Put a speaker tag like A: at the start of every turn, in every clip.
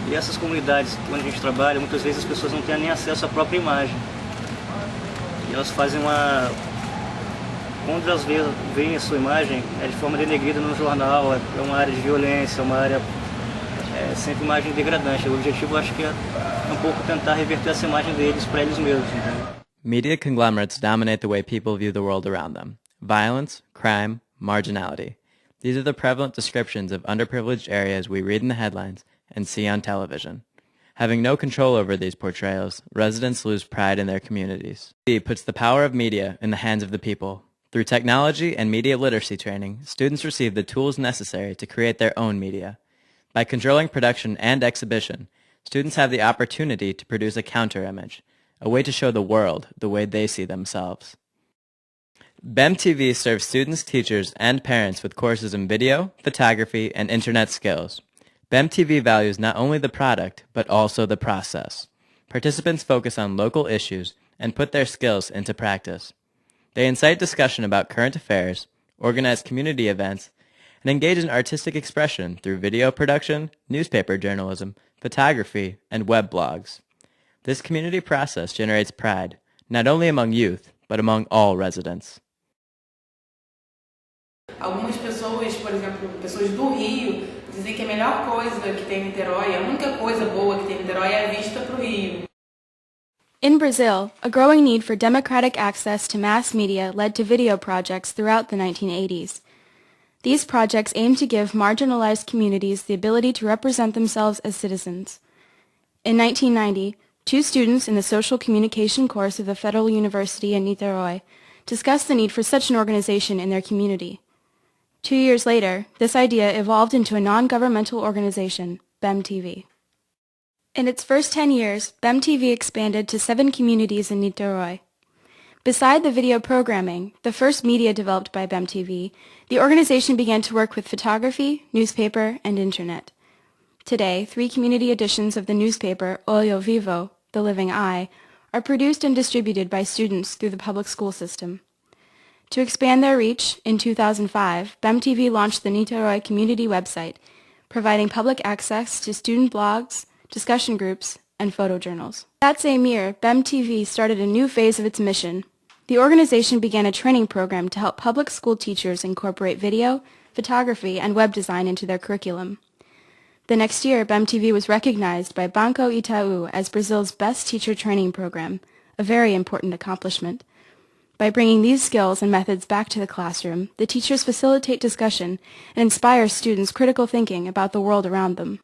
A: E essas comunidades, onde a gente trabalha, muitas vezes as pessoas não têm nem acesso à própria imagem. E elas fazem uma... Quando elas veem a sua imagem, é de forma denegrida no jornal, é uma área de violência, é uma área... É sempre imagem degradante. O objetivo, acho que é um pouco tentar reverter essa imagem deles para eles mesmos, entendeu?
B: Media conglomerates dominate the way people view the world around them. Violence, crime, marginality. These are the prevalent descriptions of underprivileged areas we read in the headlines and see on television. Having no control over these portrayals, residents lose pride in their communities. It puts the power of media in the hands of the people. Through technology and media literacy training, students receive the tools necessary to create their own media. By controlling production and exhibition, students have the opportunity to produce a counter-image, a way to show the world the way they see themselves. Bem TV serves students, teachers, and parents with courses in video, photography, and internet skills. Bem TV values not only the product, but also the process. Participants focus on local issues and put their skills into practice. They incite discussion about current affairs, organize community events, and engage in artistic expression through video production, newspaper journalism, photography, and web blogs. This community process generates pride, not only among youth, but among all residents.
C: Algumas pessoas, por exemplo, pessoas do Rio, dizem que a melhor coisa que tem em Niterói, a única coisa boa que tem em Niterói é a vista para o Rio.
D: In Brazil, a growing need for democratic access to mass media led to video projects throughout the 1980s. These projects aim to give marginalized communities the ability to represent themselves as citizens. In 1990, 2 students in the social communication course of the Federal University in Niterói discussed the need for such an organization in their community. 2 years later, this idea evolved into a non-governmental organization, Bem TV. In its first 10 years, Bem TV expanded to 7 communities in Niterói. Beside the video programming, the first media developed by Bem TV, the organization began to work with photography, newspaper, and internet. Today, 3 community editions of the newspaper Olho Vivo, The Living Eye, are produced and distributed by students through the public school system. To expand their reach, in 2005, Bem TV launched the Niterói community website, providing public access to student blogs, discussion groups, and photojournals. That same year, Bem TV started a new phase of its mission. The organization began a training program to help public school teachers incorporate video, photography, and web design into their curriculum. The next year, Bem TV was recognized by Banco Itaú as Brazil's best teacher training program, a very important accomplishment. By bringing these skills and methods back to the classroom, the teachers facilitate discussion and inspire students' critical thinking about the world around them.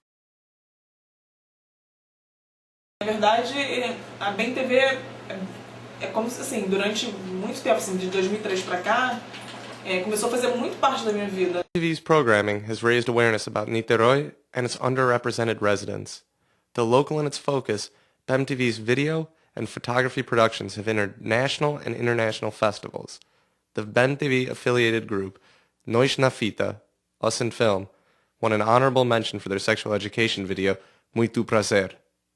C: Na verdade, a Bem TV é como se, assim, durante muito tempo, assim, de 2003 para cá, começou a fazer muito parte da minha vida.
E: TV's programming has raised awareness about Niterói and its underrepresented residents. Though local in its focus, Bem TV's video and photography productions have entered national and international festivals. The Bem TV affiliated group, Nós na Fita, Us in Film, won an honorable mention for their sexual education video, Muito Prazer,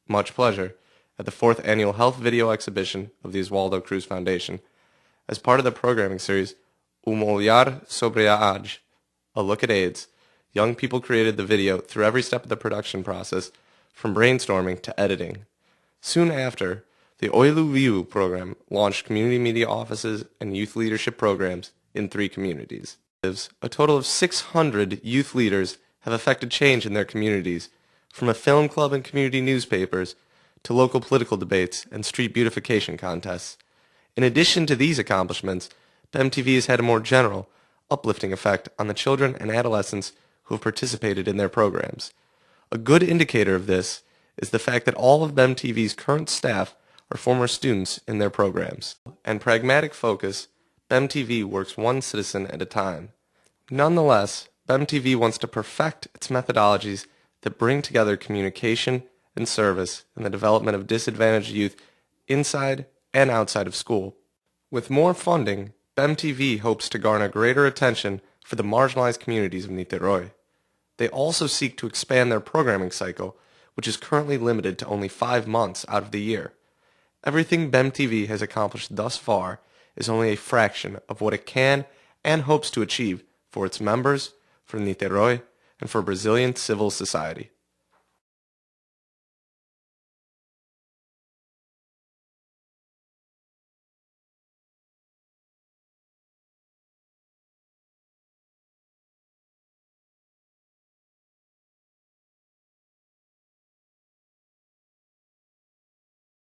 E: Much Pleasure, at the 4th Annual Health Video Exhibition of the Oswaldo Cruz Foundation. As part of the programming series, Olhar sobre a AIDS, A Look at AIDS, young people created the video through every step of the production process, from brainstorming to editing. Soon after, the Olho Vivo program launched community media offices and youth leadership programs in 3 communities. A total of 600 youth leaders have effected change in their communities, from a film club and community newspapers to local political debates and street beautification contests. In addition to these accomplishments, Bem TV has had a more general, uplifting effect on the children and adolescents who have participated in their programs. A good indicator of this is the fact that all of Bem TV's current staff are former students in their programs. And pragmatic focus, Bem TV works one citizen at a time. Nonetheless, Bem TV wants to perfect its methodologies that bring together communication and service in the development of disadvantaged youth inside and outside of school. With more funding, Bem TV hopes to garner greater attention for the marginalized communities of Niterói. They also seek to expand their programming cycle, which is currently limited to only 5 months out of the year. Everything Bem TV has accomplished thus far is only a fraction of what it can and hopes to achieve for its members, for Niterói, and for Brazilian civil society.